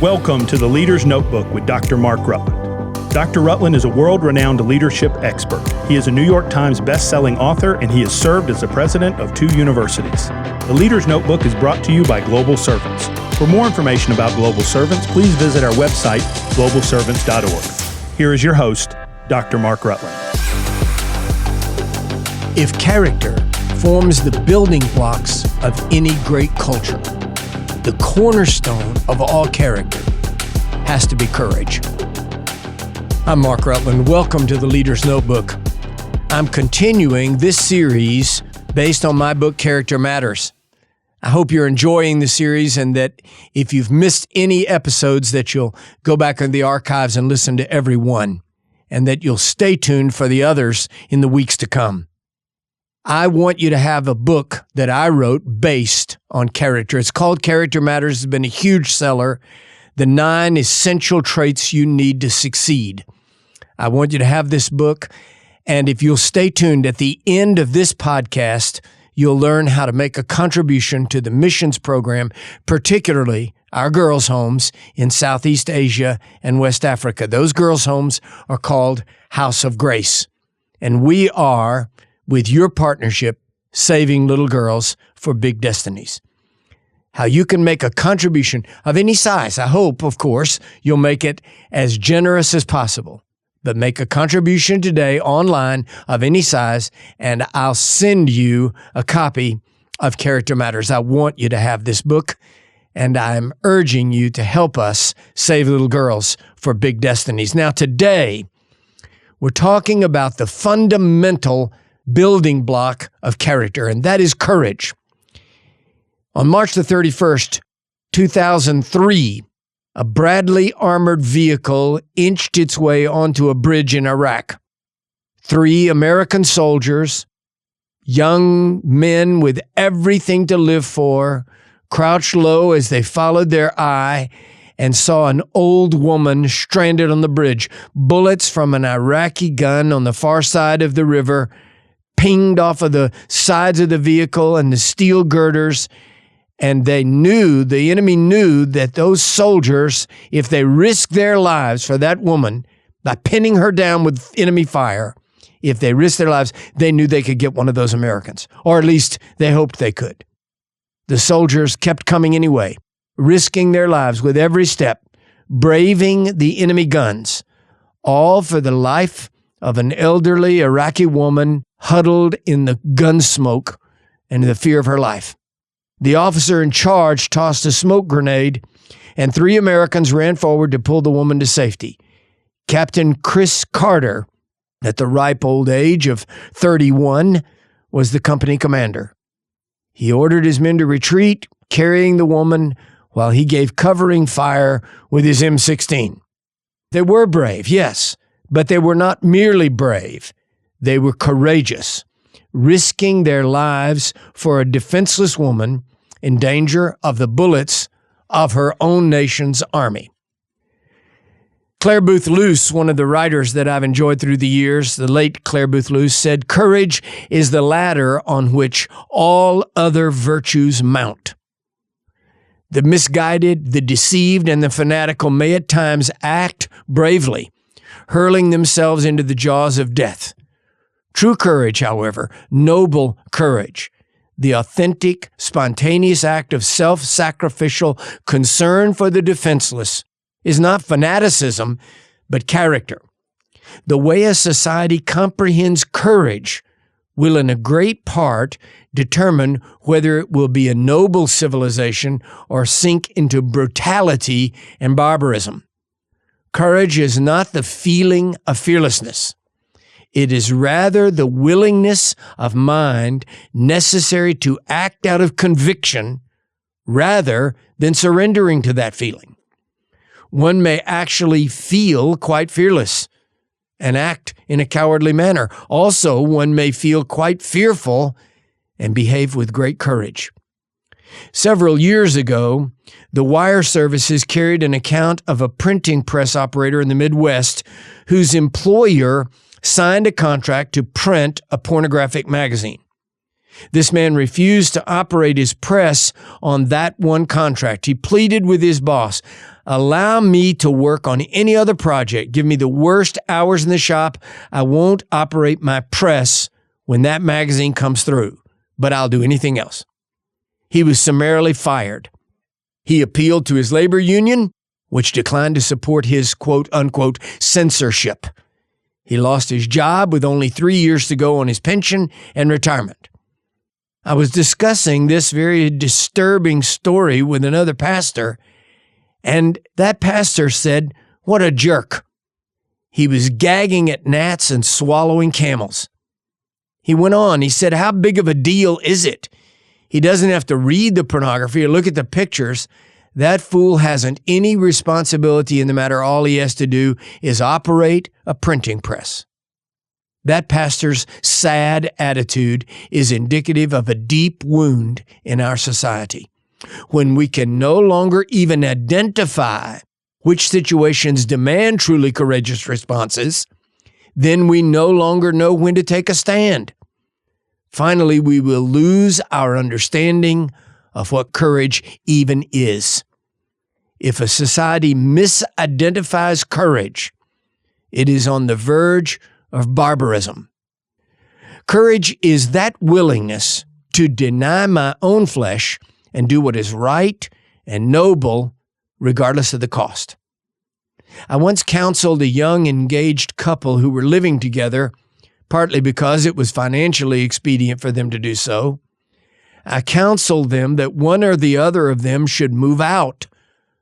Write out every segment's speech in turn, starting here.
Welcome to the Leader's Notebook with Dr. Mark Rutland. Dr. Rutland is a world-renowned leadership expert. He is a New York Times best-selling author, and he has served as the president of 2 universities. The Leader's Notebook is brought to you by Global Servants. For more information about Global Servants, please visit our website, globalservants.org. Here is your host, Dr. Mark Rutland. If character forms the building blocks of any great culture, the cornerstone of all character has to be courage. I'm Mark Rutland. Welcome to the Leader's Notebook. I'm continuing this series based on my book, Character Matters. I hope you're enjoying the series and that if you've missed any episodes that you'll go back in the archives and listen to every one, and that you'll stay tuned for the others in the weeks to come. I want you to have a book that I wrote based on character. It's called Character Matters. It's been a huge seller. The 9 essential traits you need to succeed. I want you to have this book, and if you'll stay tuned, at the end of this podcast, you'll learn how to make a contribution to the missions program, particularly our girls' homes in Southeast Asia and West Africa. Those girls' homes are called House of Grace, and we are, with your partnership, saving little girls for big destinies. How you can make a contribution of any size. I hope, of course, you'll make it as generous as possible. But make a contribution today online of any size, and I'll send you a copy of Character Matters. I want you to have this book, and I'm urging you to help us save little girls for big destinies. Now, today, we're talking about the fundamental building block of character, and that is courage. On March the 31st, 2003, a Bradley armored vehicle inched its way onto a bridge in Iraq. 3 American soldiers, young men with everything to live for, crouched low as they followed their eye and saw an old woman stranded on the bridge. Bullets from an Iraqi gun on the far side of the river pinged off of the sides of the vehicle and the steel girders, and the enemy knew that those soldiers, if they risked their lives for that woman by pinning her down with enemy fire, if they risked their lives, they knew they could get one of those Americans, or at least they hoped they could. The soldiers kept coming anyway, risking their lives with every step, braving the enemy guns, all for the life of an elderly Iraqi woman huddled in the gun smoke and the fear of her life. The officer in charge tossed a smoke grenade, and 3 Americans ran forward to pull the woman to safety. Captain Chris Carter, at the ripe old age of 31, was the company commander. He ordered his men to retreat, carrying the woman while he gave covering fire with his M16. They were brave, yes, but they were not merely brave. They were courageous, risking their lives for a defenseless woman in danger of the bullets of her own nation's army. Clare Boothe Luce, one of the writers that I've enjoyed through the years, the late Clare Boothe Luce, said, "Courage is the ladder on which all other virtues mount. The misguided, the deceived, and the fanatical may at times act bravely, hurling themselves into the jaws of death. True courage, however, noble courage, the authentic, spontaneous act of self-sacrificial concern for the defenseless, is not fanaticism, but character. The way a society comprehends courage will in a great part determine whether it will be a noble civilization or sink into brutality and barbarism. Courage is not the feeling of fearlessness. It is rather the willingness of mind necessary to act out of conviction rather than surrendering to that feeling. One may actually feel quite fearless and act in a cowardly manner. Also, one may feel quite fearful and behave with great courage. Several years ago, the wire services carried an account of a printing press operator in the Midwest whose employer signed a contract to print a pornographic magazine. This man refused to operate his press on that one contract. He pleaded with his boss, Allow me to work on any other project. Give me the worst hours in the shop. I won't operate my press when that magazine comes through, but I'll do anything else. He was summarily fired. He appealed to his labor union, which declined to support his quote-unquote censorship. He lost his job with only 3 years to go on his pension and retirement. I was discussing this very disturbing story with another pastor, and that pastor said, "What a jerk." He was gagging at gnats and swallowing camels. He went on, he said, "How big of a deal is it? He doesn't have to read the pornography or look at the pictures. That fool hasn't any responsibility in the matter. All he has to do is operate a printing press." That pastor's sad attitude is indicative of a deep wound in our society. When we can no longer even identify which situations demand truly courageous responses, then we no longer know when to take a stand. Finally, we will lose our understanding of what courage even is. If a society misidentifies courage, it is on the verge of barbarism. Courage is that willingness to deny my own flesh and do what is right and noble, regardless of the cost. I once counseled a young engaged couple who were living together, partly because it was financially expedient for them to do so. I counseled them that one or the other of them should move out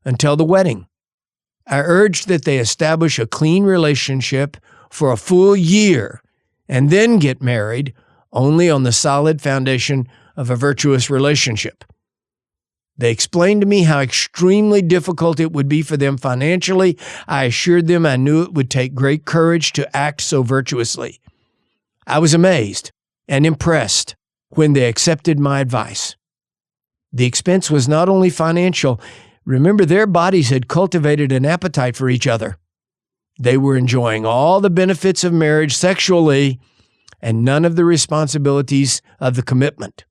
until the wedding. I urged that they establish a clean relationship for a full year and then get married only on the solid foundation of a virtuous relationship. They explained to me how extremely difficult it would be for them financially. I assured them I knew it would take great courage to act so virtuously. I was amazed and impressed when they accepted my advice. The expense was not only financial. Remember, their bodies had cultivated an appetite for each other. They were enjoying all the benefits of marriage sexually and none of the responsibilities of the commitment.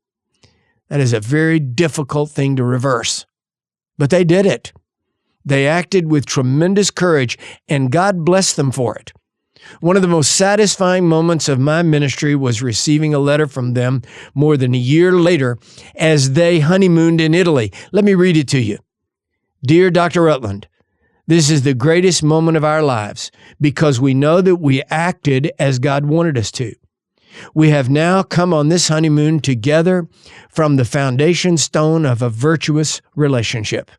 That is a very difficult thing to reverse. But they did it. They acted with tremendous courage, and God blessed them for it. One of the most satisfying moments of my ministry was receiving a letter from them more than a year later as they honeymooned in Italy. Let me read it to you. "Dear Dr. Rutland, this is the greatest moment of our lives because we know that we acted as God wanted us to. We have now come on this honeymoon together from the foundation stone of a virtuous relationship.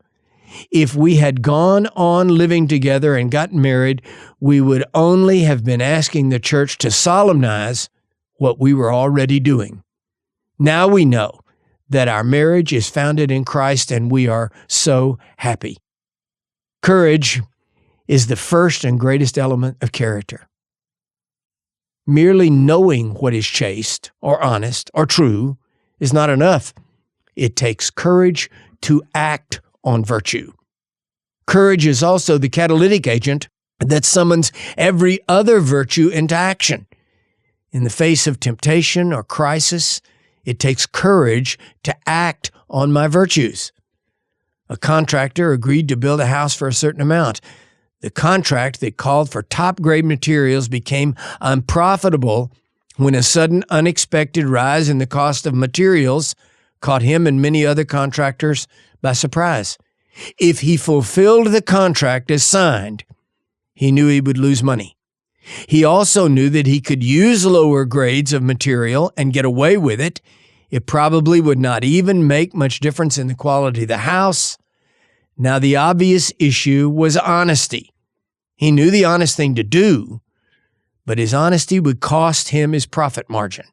If we had gone on living together and gotten married, we would only have been asking the church to solemnize what we were already doing. Now we know that our marriage is founded in Christ and we are so happy." Courage is the first and greatest element of character. Merely knowing what is chaste or honest or true is not enough. It takes courage to act on virtue. Courage is also the catalytic agent that summons every other virtue into action. In the face of temptation or crisis, it takes courage to act on my virtues. A contractor agreed to build a house for a certain amount. The contract that called for top-grade materials became unprofitable when a sudden unexpected rise in the cost of materials caught him and many other contractors by surprise. If he fulfilled the contract as signed, he knew he would lose money. He also knew that he could use lower grades of material and get away with it. It probably would not even make much difference in the quality of the house. Now, the obvious issue was honesty. He knew the honest thing to do, but his honesty would cost him his profit margin.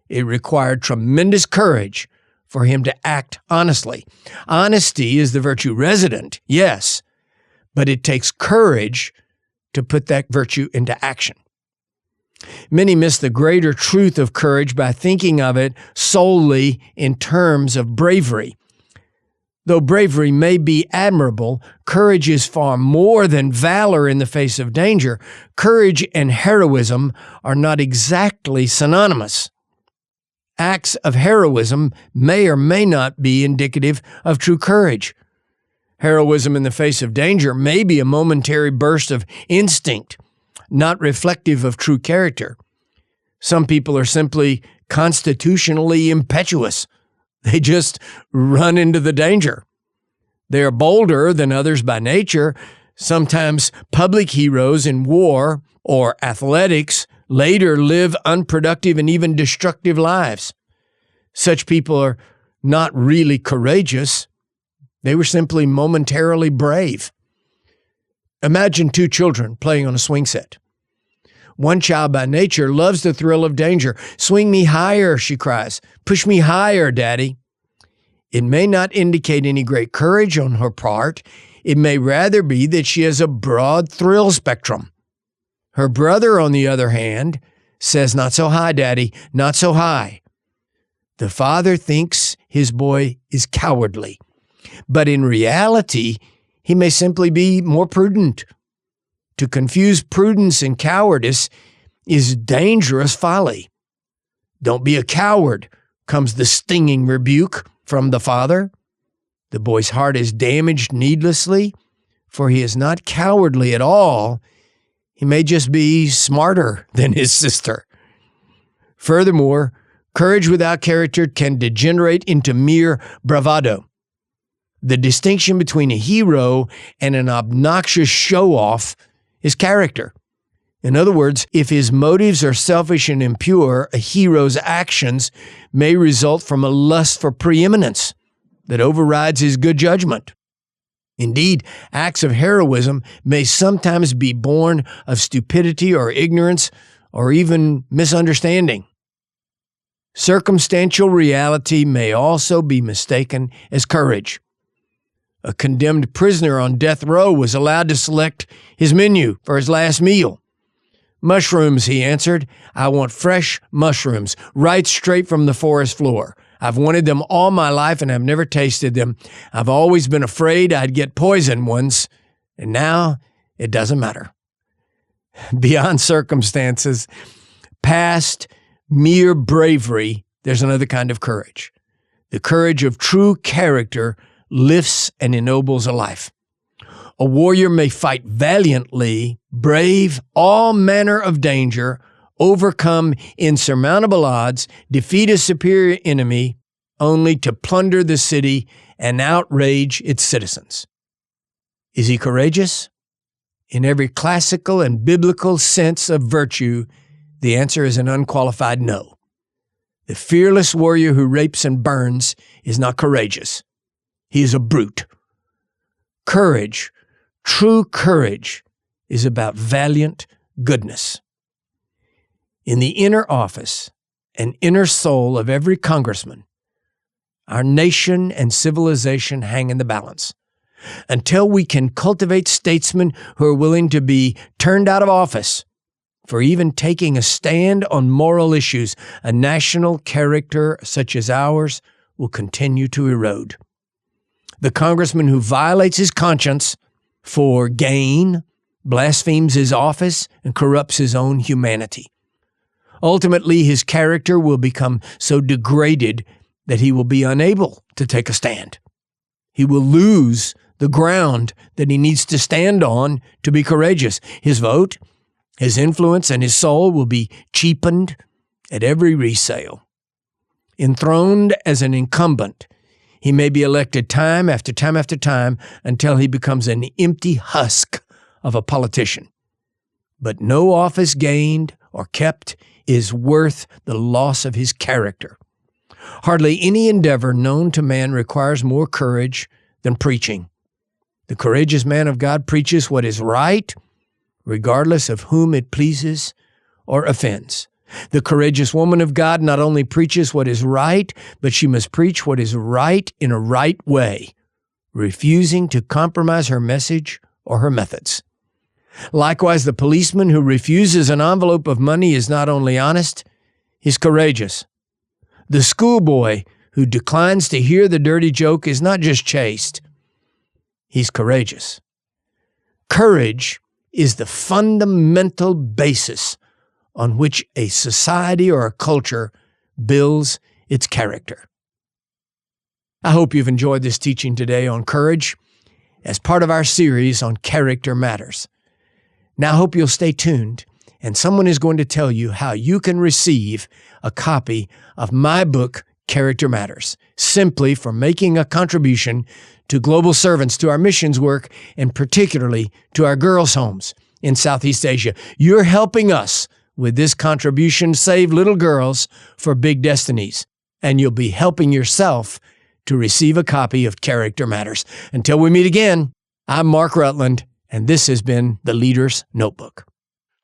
It required tremendous courage for him to act honestly. Honesty is the virtue resident, yes, but it takes courage to put that virtue into action. Many miss the greater truth of courage by thinking of it solely in terms of bravery. Though bravery may be admirable, courage is far more than valor in the face of danger. Courage and heroism are not exactly synonymous. Acts of heroism may or may not be indicative of true courage. Heroism in the face of danger may be a momentary burst of instinct, not reflective of true character. Some people are simply constitutionally impetuous. They just run into the danger. They are bolder than others by nature. Sometimes public heroes in war or athletics later live unproductive and even destructive lives. Such people are not really courageous. They were simply momentarily brave. Imagine two children playing on a swing set. One child by nature loves the thrill of danger. "Swing me higher," she cries. "Push me higher, Daddy." It may not indicate any great courage on her part. It may rather be that she has a broad thrill spectrum. Her brother, on the other hand, says, "Not so high, Daddy, not so high." The father thinks his boy is cowardly, but in reality, he may simply be more prudent. To confuse prudence and cowardice is dangerous folly. "Don't be a coward," comes the stinging rebuke from the father. The boy's heart is damaged needlessly, for he is not cowardly at all. He may just be smarter than his sister. Furthermore, courage without character can degenerate into mere bravado. The distinction between a hero and an obnoxious show-off is character. In other words, if his motives are selfish and impure, a hero's actions may result from a lust for preeminence that overrides his good judgment. Indeed, acts of heroism may sometimes be born of stupidity or ignorance or even misunderstanding. Circumstantial reality may also be mistaken as courage. A condemned prisoner on death row was allowed to select his menu for his last meal. "Mushrooms," he answered. "I want fresh mushrooms, right straight from the forest floor. I've wanted them all my life and I've never tasted them. I've always been afraid I'd get poisoned once, and now it doesn't matter." Beyond circumstances, past mere bravery, there's another kind of courage. The courage of true character lifts and ennobles a life. A warrior may fight valiantly, brave all manner of danger, overcome insurmountable odds, defeat a superior enemy, only to plunder the city and outrage its citizens. Is he courageous? In every classical and biblical sense of virtue, the answer is an unqualified no. The fearless warrior who rapes and burns is not courageous. He is a brute. Courage, true courage, is about valiant goodness. In the inner office and inner soul of every congressman, our nation and civilization hang in the balance. Until we can cultivate statesmen who are willing to be turned out of office for even taking a stand on moral issues, a national character such as ours will continue to erode. The congressman who violates his conscience for gain blasphemes his office and corrupts his own humanity. Ultimately, his character will become so degraded that he will be unable to take a stand. He will lose the ground that he needs to stand on to be courageous. His vote, his influence, and his soul will be cheapened at every resale. Enthroned as an incumbent, he may be elected time after time after time until he becomes an empty husk of a politician. But no office gained or kept is worth the loss of his character. Hardly any endeavor known to man requires more courage than preaching. The courageous man of God preaches what is right, regardless of whom it pleases or offends. The courageous woman of God not only preaches what is right, but she must preach what is right in a right way, refusing to compromise her message or her methods. Likewise, the policeman who refuses an envelope of money is not only honest, he's courageous. The schoolboy who declines to hear the dirty joke is not just chaste, he's courageous. Courage is the fundamental basis on which a society or a culture builds its character. I hope you've enjoyed this teaching today on courage. as part of our series on Character Matters. Now I hope you'll stay tuned, and someone is going to tell you how you can receive a copy of my book, Character Matters, simply for making a contribution to global servants, to our missions work, and particularly to our girls' homes in Southeast Asia. You're helping us with this contribution save little girls for big destinies, and you'll be helping yourself to receive a copy of Character Matters. Until we meet again, I'm Mark Rutland, and this has been The Leader's Notebook.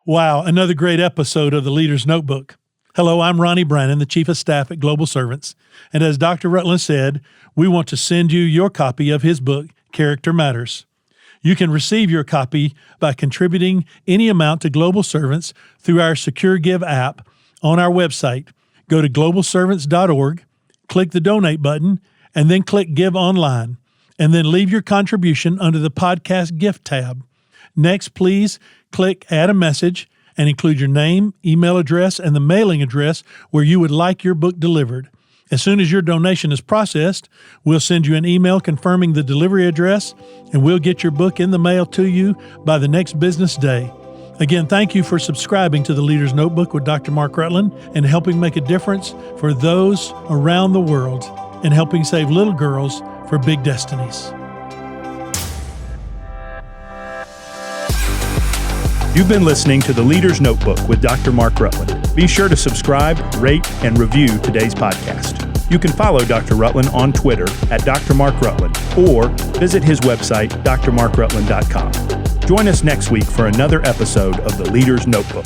Wow, another great episode of The Leader's Notebook. Hello, I'm Ronnie Brannon, the Chief of Staff at Global Servants, and as Dr. Rutland said, we want to send you your copy of his book, Character Matters. You can receive your copy by contributing any amount to Global Servants through our Secure Give app on our website. Go to globalservants.org, click the Donate button, and then click Give Online, and then leave your contribution under the Podcast Gift tab. Next, please click Add a Message and include your name, email address, and the mailing address where you would like your book delivered. As soon as your donation is processed, we'll send you an email confirming the delivery address, and we'll get your book in the mail to you by the next business day. Again, thank you for subscribing to The Leader's Notebook with Dr. Mark Rutland and helping make a difference for those around the world and helping save little girls for big destinies. You've been listening to The Leader's Notebook with Dr. Mark Rutland. Be sure to subscribe, rate, and review today's podcast. You can follow Dr. Rutland on Twitter at Dr. Mark Rutland or visit his website, drmarkrutland.com. Join us next week for another episode of The Leader's Notebook.